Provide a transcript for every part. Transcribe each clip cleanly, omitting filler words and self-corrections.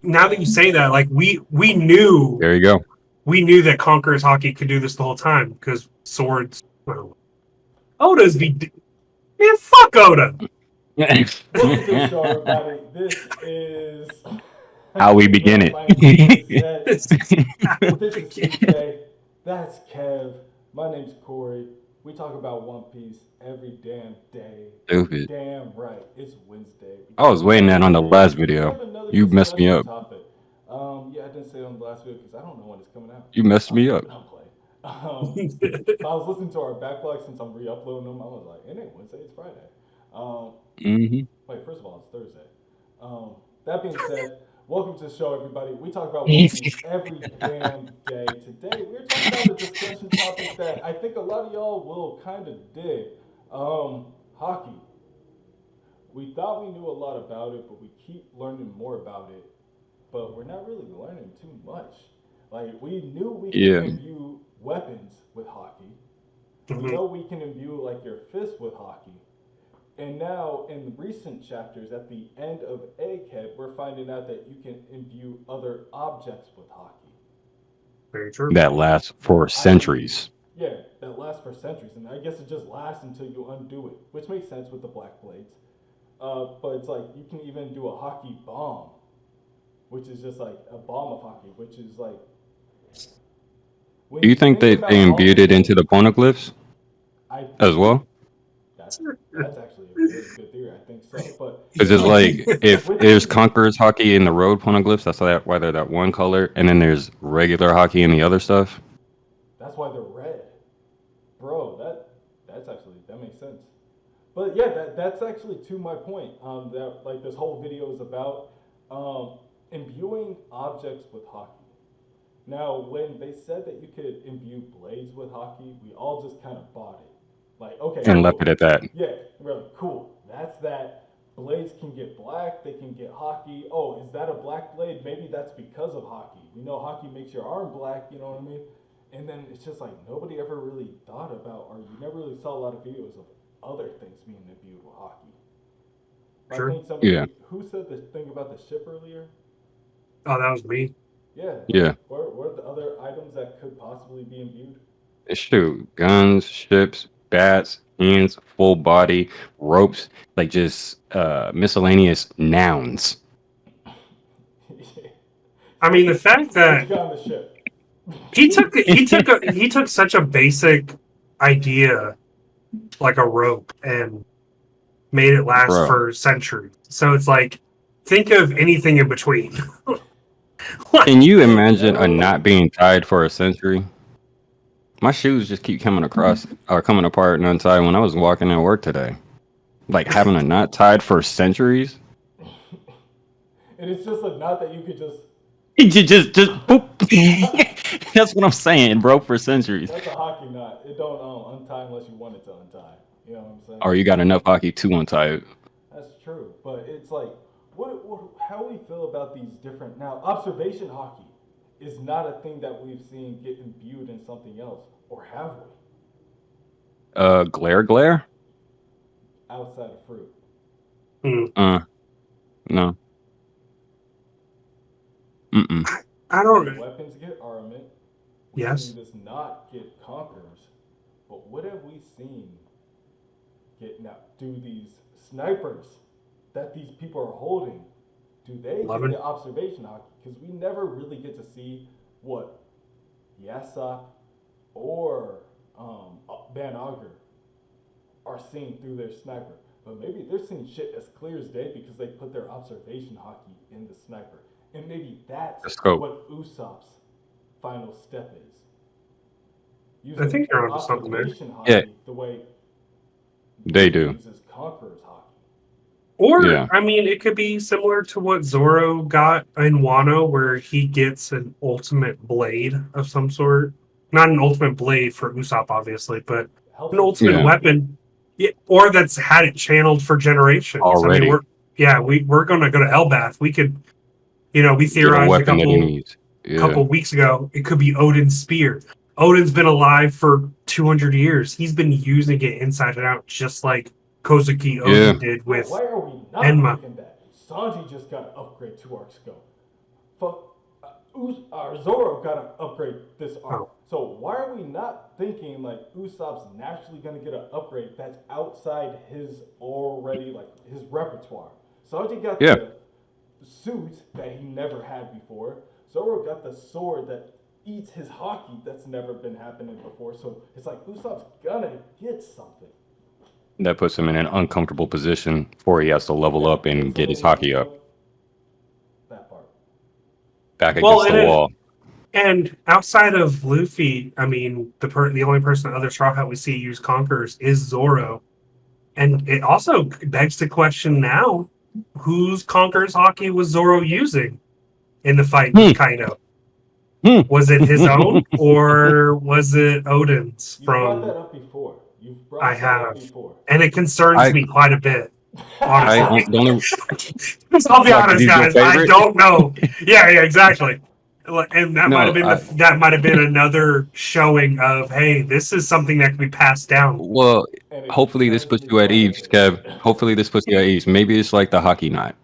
now that you say that, like we knew There you go. that Conqueror's Haki could do this the whole time because swords. Well, Oda's be man, fuck Oda. Welcome to the show, everybody. This is I How can't we even begin pronounce it. my name. Zed. This is how This we is begin. CJ. That's Kev. My name's Corey. We talk about One Piece every damn day. Stupid. Damn right. It's Wednesday. I was waiting that on the last We video. have another You messed me discussion up. topic. Yeah, I didn't say it on the last video because I don't know when it's coming out. You messed me up. I'm playing. I was listening to our backlog since I'm re-uploading them. I was like, it ain't Wednesday, it's Friday. Um, Hmm. Wait, first of all, it's Thursday. That being said, welcome to the show, everybody. We talk about One Piece every damn day. Today, we're talking about a discussion topic that I think a lot of y'all will kind of dig. Hockey. We thought we knew a lot about it, but we keep learning more about it. But we're not really learning too much. Like, we knew we could Yeah. imbue weapons with hockey. We Mhm. know we can imbue, like, your fist with hockey. And now, in the recent chapters, at the end of Egghead, we're finding out that you can imbue other objects with hockey. Very true. That lasts for centuries. Yeah, that lasts for centuries, and I guess it just lasts until you undo it, which makes sense with the Black Blades. But it's like you can even do a hockey bomb, which is just like a bomb of hockey, which is like when Do you you think think they about all imbued the it into the things. poneglyphs I as well? that's that's actually a very good theory. I think so, but Because it's like if with there's these, Conqueror's Hockey in the road poneglyphs, that's why they're that one color, and then there's regular hockey in the other stuff. that's why they're red, bro. That's actually that makes sense. But yeah, that's actually to my point. That like this whole video is about imbuing objects with hockey. Now, when they said that you could imbue blades with hockey, we all just kind of bought it. Like, okay, And left cool. it at that. Yeah, we're like, cool. That's that. Blades can get black, they can get hockey. Oh, is that a black blade? Maybe that's because of hockey. We know hockey makes your arm black, you know what I mean? And then it's just like nobody ever really thought about, or you never really saw a lot of videos of other things being imbued with hockey. I Sure. think Yeah. somebody who said the thing about the ship earlier. Oh, that was me. Yeah, like Yeah. what are the other items that could possibly be imbued? Shoot, guns, ships, bats, hands, full body, ropes, like just miscellaneous nouns. I So mean, the fact what you that got on the ship? he took such a basic idea like a rope and made it last Bro, for centuries. So it's like think of anything in between. can Like you Hey, imagine a never. knot being tied for a century? My shoes just keep coming across or coming apart and untied when I was walking at work today. Like having a knot tied for centuries. And it's just a knot that you could just. Just boop. That's what I'm saying, bro. For centuries. That's a hockey knot. It don't untie unless you want it to untie. You know what I'm saying? Or you got enough hockey to untie it. That's true, but it's like, how we feel about these different now. Observation hockey is not a thing that we've seen get imbued in something else, or have we? Glare. Outside of fruit, hmm, No. Mm-mm. I we've seen don't. weapons get armament. We've seen Yes, this not get conquerors, but what have we seen get now? Do these snipers that these people are holding, do they get 11. the observation hockey? Because we never really get to see what Yasa or Van Auger are seeing through their sniper. But maybe they're seeing shit as clear as day because they put their observation hockey in the sniper. And maybe that's The scope. what Usopp's final step is. I Using think you're onto something there. observation Yeah, hockey the way they Luffy do. uses Conqueror's hockey. Or Yeah. I mean, it could be similar to what Zoro got in Wano, where he gets an ultimate blade of some sort. Not an ultimate blade for Usopp, obviously, but Helps an him ultimate Yeah. channel. weapon. Yeah, or that's had it channeled for generations. I mean, Already we're gonna go to Elbath. We could, we get a theorized a weapon that he couple needs. Yeah. couple weeks ago. It could be Odin's spear. Odin's been alive for 200 years. He's been using it inside and out, just like Kozuki Yeah. Odin did Bro, with why are we not Enma. thinking that? Sanji just got an upgrade 2 arcs ago. Zoro got to upgrade this arc. Oh. So why are we not thinking like Usopp's naturally going to get an upgrade that's outside his already like his repertoire? Sanji got Yeah. the suit that he never had before. Zoro got the sword that eats his Haki that's never been happening before. So it's like Usopp's gonna get something. That puts him in an uncomfortable position before he has to level up and get his Haki up. That part. Back Well, against the wall. And outside of Luffy, I mean, the only person in other Straw Hat we see use Conquerors is Zoro. And it also begs to question now, whose Conquerors Haki was Zoro using in the fight with Kaido? Was it his own or was it Odin's You brought from... that up before. You've brought I that up have. before. And it concerns me quite a bit. Honestly. I'll be Why, 'cause honest, he's your guys. I favorite? don't know. Yeah, exactly. And that might have been No, that might have been another showing of, hey, this is something that can be passed down. well, And it hopefully this concerns puts me you at quite a ease, bit. Kev. Hopefully this puts you at ease. Maybe it's like the Haki knot.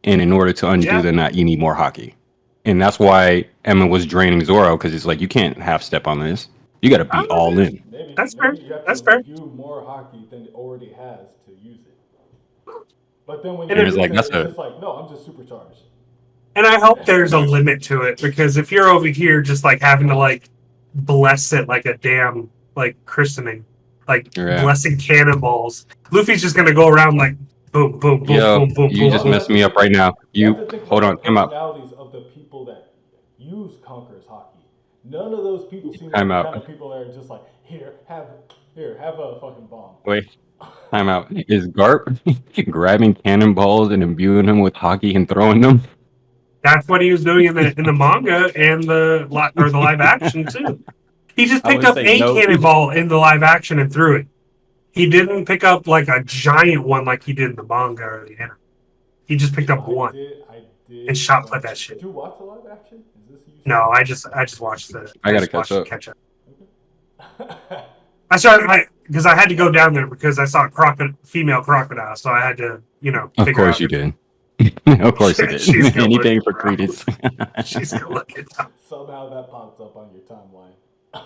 And in order to undo Yeah. the knot, you need more Haki. And that's why Emma was draining Zoro, because it's like, you can't half step on this. You got to be all in. Maybe, That's maybe fair. you have That's to fair. imbue more Haki than it already has to use it. But then when And you it's use like, it, that's it's a just like, no, I'm just supercharged. And I hope there's a limit to it, because if you're over here just like having to like bless it like a damn like christening, like blessing cannonballs, Luffy's just gonna go around like boom, boom, boom, Yo, boom, boom, you boom, just boom. messed me up right now. You have to think Hold about on, the time out. personalities of the people that use Conqueror's Haki. None of those people seem like Time the out. kind of people that are just like, here, have a fucking bomb. Wait, time out. Is Garp grabbing cannonballs and imbuing them with Haki and throwing them? That's what he was doing in the manga and the live action too. He just I picked would up say a no. cannonball in the live action and threw it. He didn't pick up like a giant one like he did in the manga or the anime. He just picked up one I did and shot put that shit. Did you watch the live action? Is this you? No, I just watched the. I gotta just watched catch up. I started because I had to go down there because I saw a female crocodile, so I had to Of figure course out. you did. Of course you did. She's good Anything looking, for bro. Credence. She's good looking. Somehow that pops up on your timeline.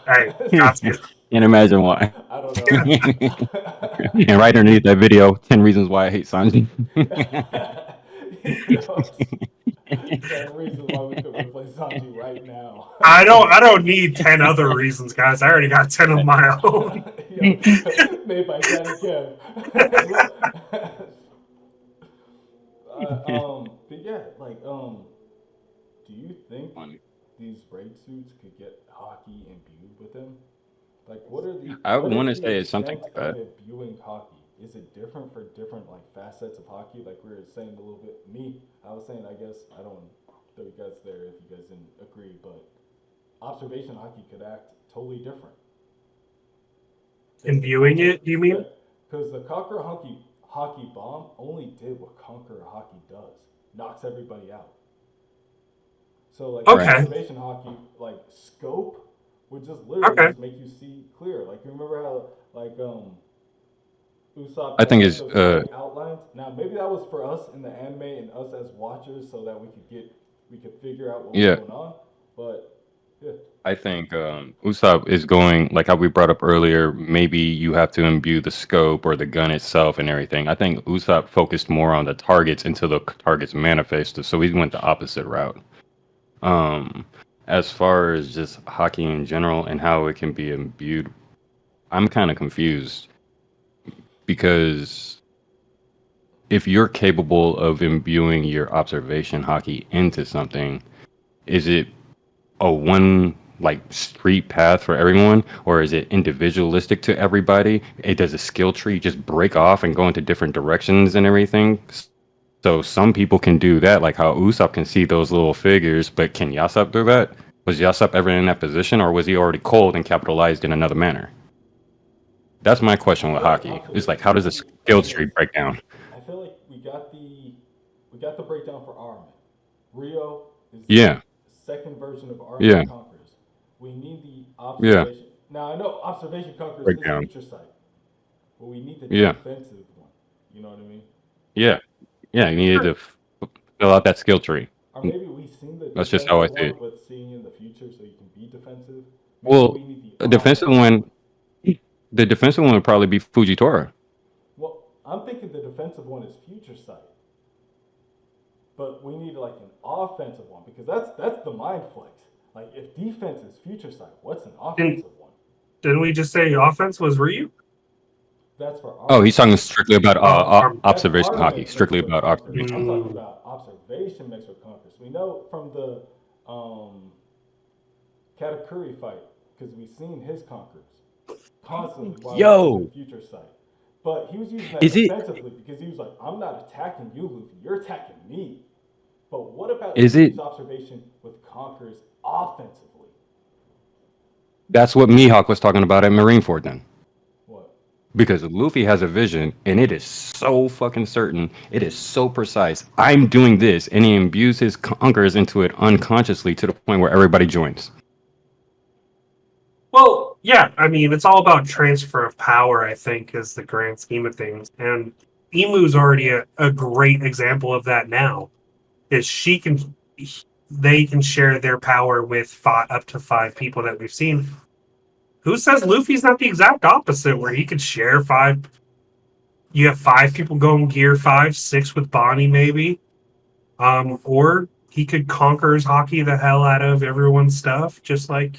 Hey, got to. Can't imagine why. I don't know. And right underneath that video, 10 reasons why I hate Sanji. 10 reasons why we could replace Sanji right now. I don't need 10 other reasons, guys. I already got 10 of my own. Yo, made by Daddy Kev. But yeah, like, do you think these raid suits could get Haki imbued with them? Like, what are the? I what want to is the say it's something extent like of that. imbuing Haki? Is it different for different like facets of Haki? Like we were saying a little bit. I was saying, I guess I don't throw you guys there if you guys didn't agree, but observation Haki could act totally different. Imbuing it, do you mean? Because the Conqueror Haki bomb only did what Conqueror Haki does, knocks everybody out. So like observation Haki, like scope would just literally just make you see clear. Like you remember how like Usopp I think had it's those outlines. Now maybe that was for us in the anime and us as watchers, so that we could figure out what was going on. But yeah. I think Usopp is going, like how we brought up earlier, maybe you have to imbue the scope or the gun itself and everything. I think Usopp focused more on the targets until the targets manifested, so he went the opposite route. As far as just Haki in general and how it can be imbued, I'm kind of confused. Because if you're capable of imbuing your observation Haki into something, is it a one like street path for everyone, or is it individualistic to everybody? Does a skill tree just break off and go into different directions and everything? So some people can do that, like how Usopp can see those little figures, but can Yasopp do that? Was Yasopp ever in that position, or was he already cold and capitalized in another manner? That's my question with Haki. It's like, how does a skill tree break down? I feel like we got the breakdown for Armin. Rio is second version of Armin Conquerors. We need the observation. Now I know observation Conquerors is the neutral site, but we need the defensive one. You know what I mean? Yeah, you needed to fill out that skill tree. Or maybe we've seen the That's just how I see it. but see Maybe Well, we need the a defensive offensive one, one. the defensive one would probably be Fujitora. Well, I'm thinking the defensive one is future sight, but we need like an offensive one because that's the mind flex. Like if defense is future sight, what's an Didn't offensive one? didn't we just say offense was Ryu? That's for Oh, he's armament. talking strictly about Oh, That's observation hockey. armament mixed Strictly with about conquers. observation. I'm talking mm, about observation mixed with conquers. We know from the Katakuri fight because we've seen his conquers constantly while he's using Yo, future sight. But he was using that is it defensively because he was like, I'm not attacking you, Luffy. You're attacking me. But what about if is we it use observation with conquers offensively? that's what Mihawk was talking about at Marineford then? What? Because Luffy has a vision and it is so fucking certain. It is so precise. I'm doing this, and he imbues his conquerors into it unconsciously to the point where everybody joins. well, yeah. I mean, it's all about transfer of power. I think is the grand scheme of things, and Emu's already a great example of that now. Is she can they can share their power with up to 5 people that we've seen. Who says Luffy's not the exact opposite, where he could share 5? You have 5 people going gear 5, 6 with Bonnie maybe. Or he could conquer his hockey the hell out of everyone's stuff, just like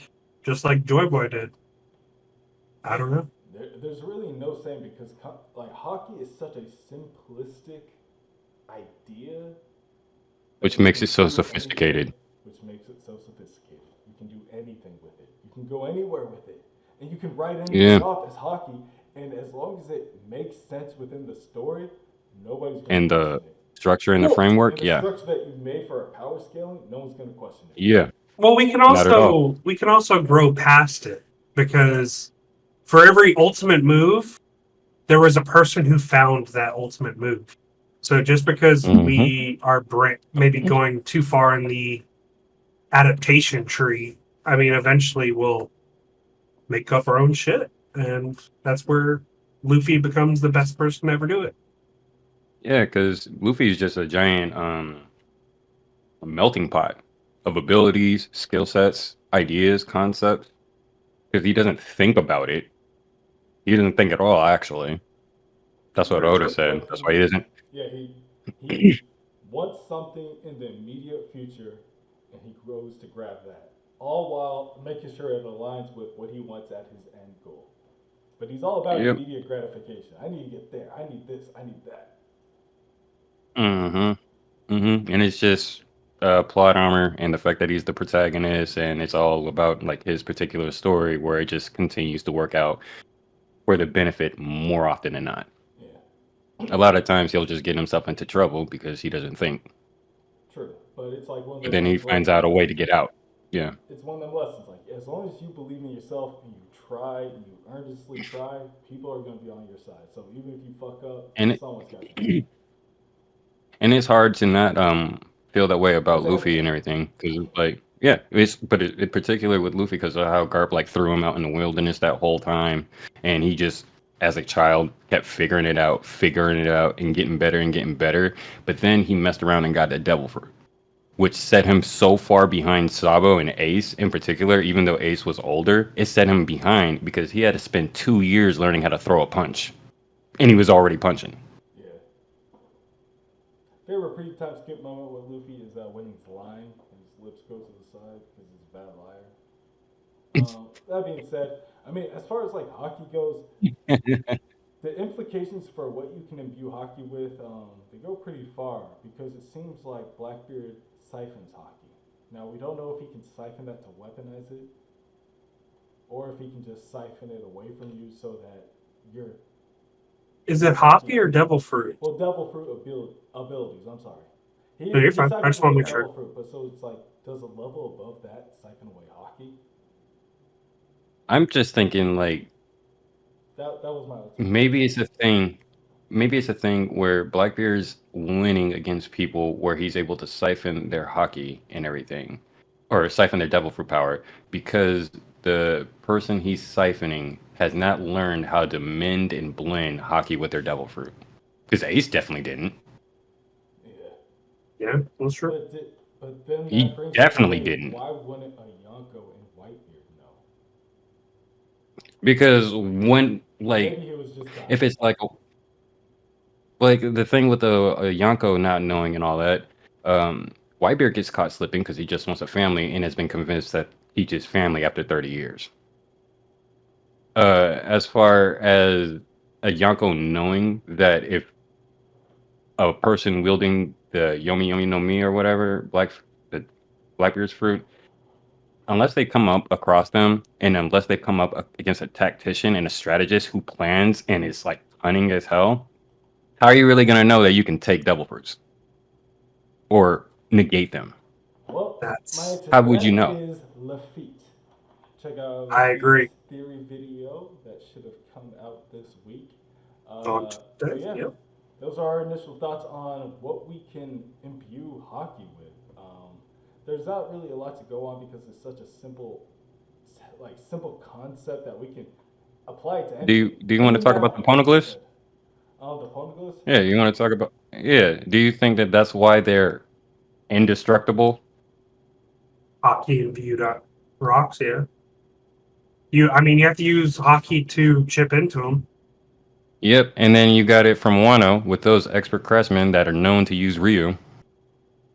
Joy Boy did. I don't know. There's really no saying because like hockey is such a simplistic idea that Which you makes can it so do anything, sophisticated. which makes it so sophisticated. You can do anything with it. You can go anywhere with it, and you can write anything Yeah. off as hockey. And as long as it makes sense within the story, nobody's going to And question the it. structure and the Well, And framework, the yeah. structure that you made for a power scaling, no one's going to question it. Yeah. well, we can Not at all. also we can also grow past it because for every ultimate move, there was a person who found that ultimate move. So just because Hmm. we are maybe going too far in the adaptation tree, I mean, eventually we'll make up our own shit, and that's where Luffy becomes the best person to ever do it. Yeah, because Luffy is just a giant a melting pot of abilities, skill sets, ideas, concepts. Because he doesn't think about it. He doesn't think at all, actually. That's what Very Oda true. said. But That's why he doesn't. yeah, he wants something in the immediate future, and he grows to grab that, all while making sure it aligns with what he wants at his end goal. But he's all about Yep. immediate gratification. I need to get there. I need this. I need that. And it's just plot armor and the fact that he's the protagonist, and it's all about like his particular story where it just continues to work out for the benefit more often than not. Yeah, A lot of times he'll just get himself into trouble because he doesn't think, true. But it's like one of but those then he things where finds out a way to get out. Yeah, it's one of them lessons. Like as long as you believe in yourself and you try and you earnestly try, people are going to be on your side. So even if you fuck up, and someone's got your back. it, and it's hard to not feel that way Because about Luffy and everyone, everything because it's like yeah, it's but it particular with Luffy because of how Garp like threw him out in the wilderness that whole time, and he just as a child kept figuring it out, and getting better. But then he messed around and got the devil fruit, which set him so far behind Sabo and Ace in particular. Even though Ace was older, it set him behind because he had to spend 2 years learning how to throw a punch, and he was already punching. yeah. Favorite pre-time skip moment with Luffy is when he's lying and his lips go to the side because he's a bad liar. That being said, I mean, as far as like hockey goes, the implications for what you can imbue hockey with, they go pretty far because it seems like Blackbeard siphons hockey. Now we don't know if he can siphon that to weaponize it, or if he can just siphon it away from you so that you're Is it attacking hockey or other devil people. fruit? Well, devil fruit abilities. I'm sorry. No, you're He fine. I siphons just want away to make sure. devil fruit, but so it's like, does a level above that siphon away hockey? I'm just thinking like That was my ultimate maybe it's question. a thing. Maybe it's a thing where Blackbeard's winning against people where he's able to siphon their hockey and everything, or siphon their devil fruit power because the person he's siphoning has not learned how to mend and blend hockey with their devil fruit. Because Ace definitely didn't. Yeah, Yeah, that's true. but but then that He brings into definitely play didn't. why wouldn't a Yonko and Whitebeard know? Because when Maybe he was just dying. if it's like the thing with the Yonko not knowing and all that, Whitebeard gets caught slipping because he just wants a family and has been convinced that he's his family after 30 years. As far as a Yonko knowing that if a person wielding the Yomi Yomi no Mi or whatever, the Blackbeard's fruit, unless they come up across them and unless they come up against a tactician and a strategist who plans and is like cunning as hell, how are you really gonna know that you can take devil fruits or negate them? Well, my That's answer How to would you that know? is Lafitte. Check out I Lafitte's agree. theory video that should have come out this week. On So yeah, yep. those are our initial thoughts on what we can imbue Haki with. There's not really a lot to go on because it's such a simple concept that we can apply it to anything. Do you want to Any talk map, about the like you poneglyphs? said. The poneglyphs? Yeah, you want to talk about yeah. Do you think that that's why they're indestructible? Hockey and viewed rocks. Yeah. I mean, you have to use hockey to chip into them. Yep, and then you got it from Wano with those expert craftsmen that are known to use Ryu.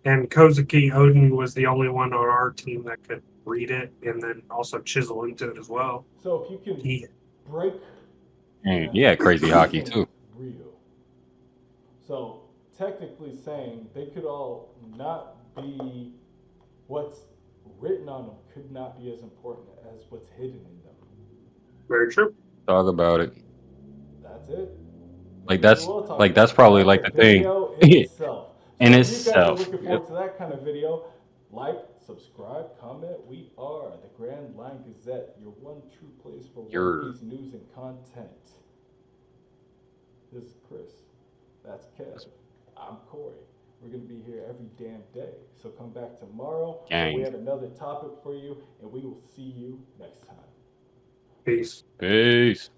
And Kozuki Odin was the only one on our team that could read it and then also chisel into it as well. So if you can He break And an yeah, crazy hockey ancient too. Ryu, so technically saying they could all not be what's written on them could not be as important as what's hidden in them. very true. Talk about it. That's it. Like Maybe we will talk that's about it. probably That's like a the thing video in itself. in So if you guys are itself. looking Yep. forward to that kind of video, like, subscribe, comment. We are the Grand Line Gazette, your one true place for You're One Piece news and content. This is Chris. That's Kev. I'm Corey. We're going to be here every damn day. So come back tomorrow. Where we gang. have another topic for you, and we will see you next time. Peace. Peace.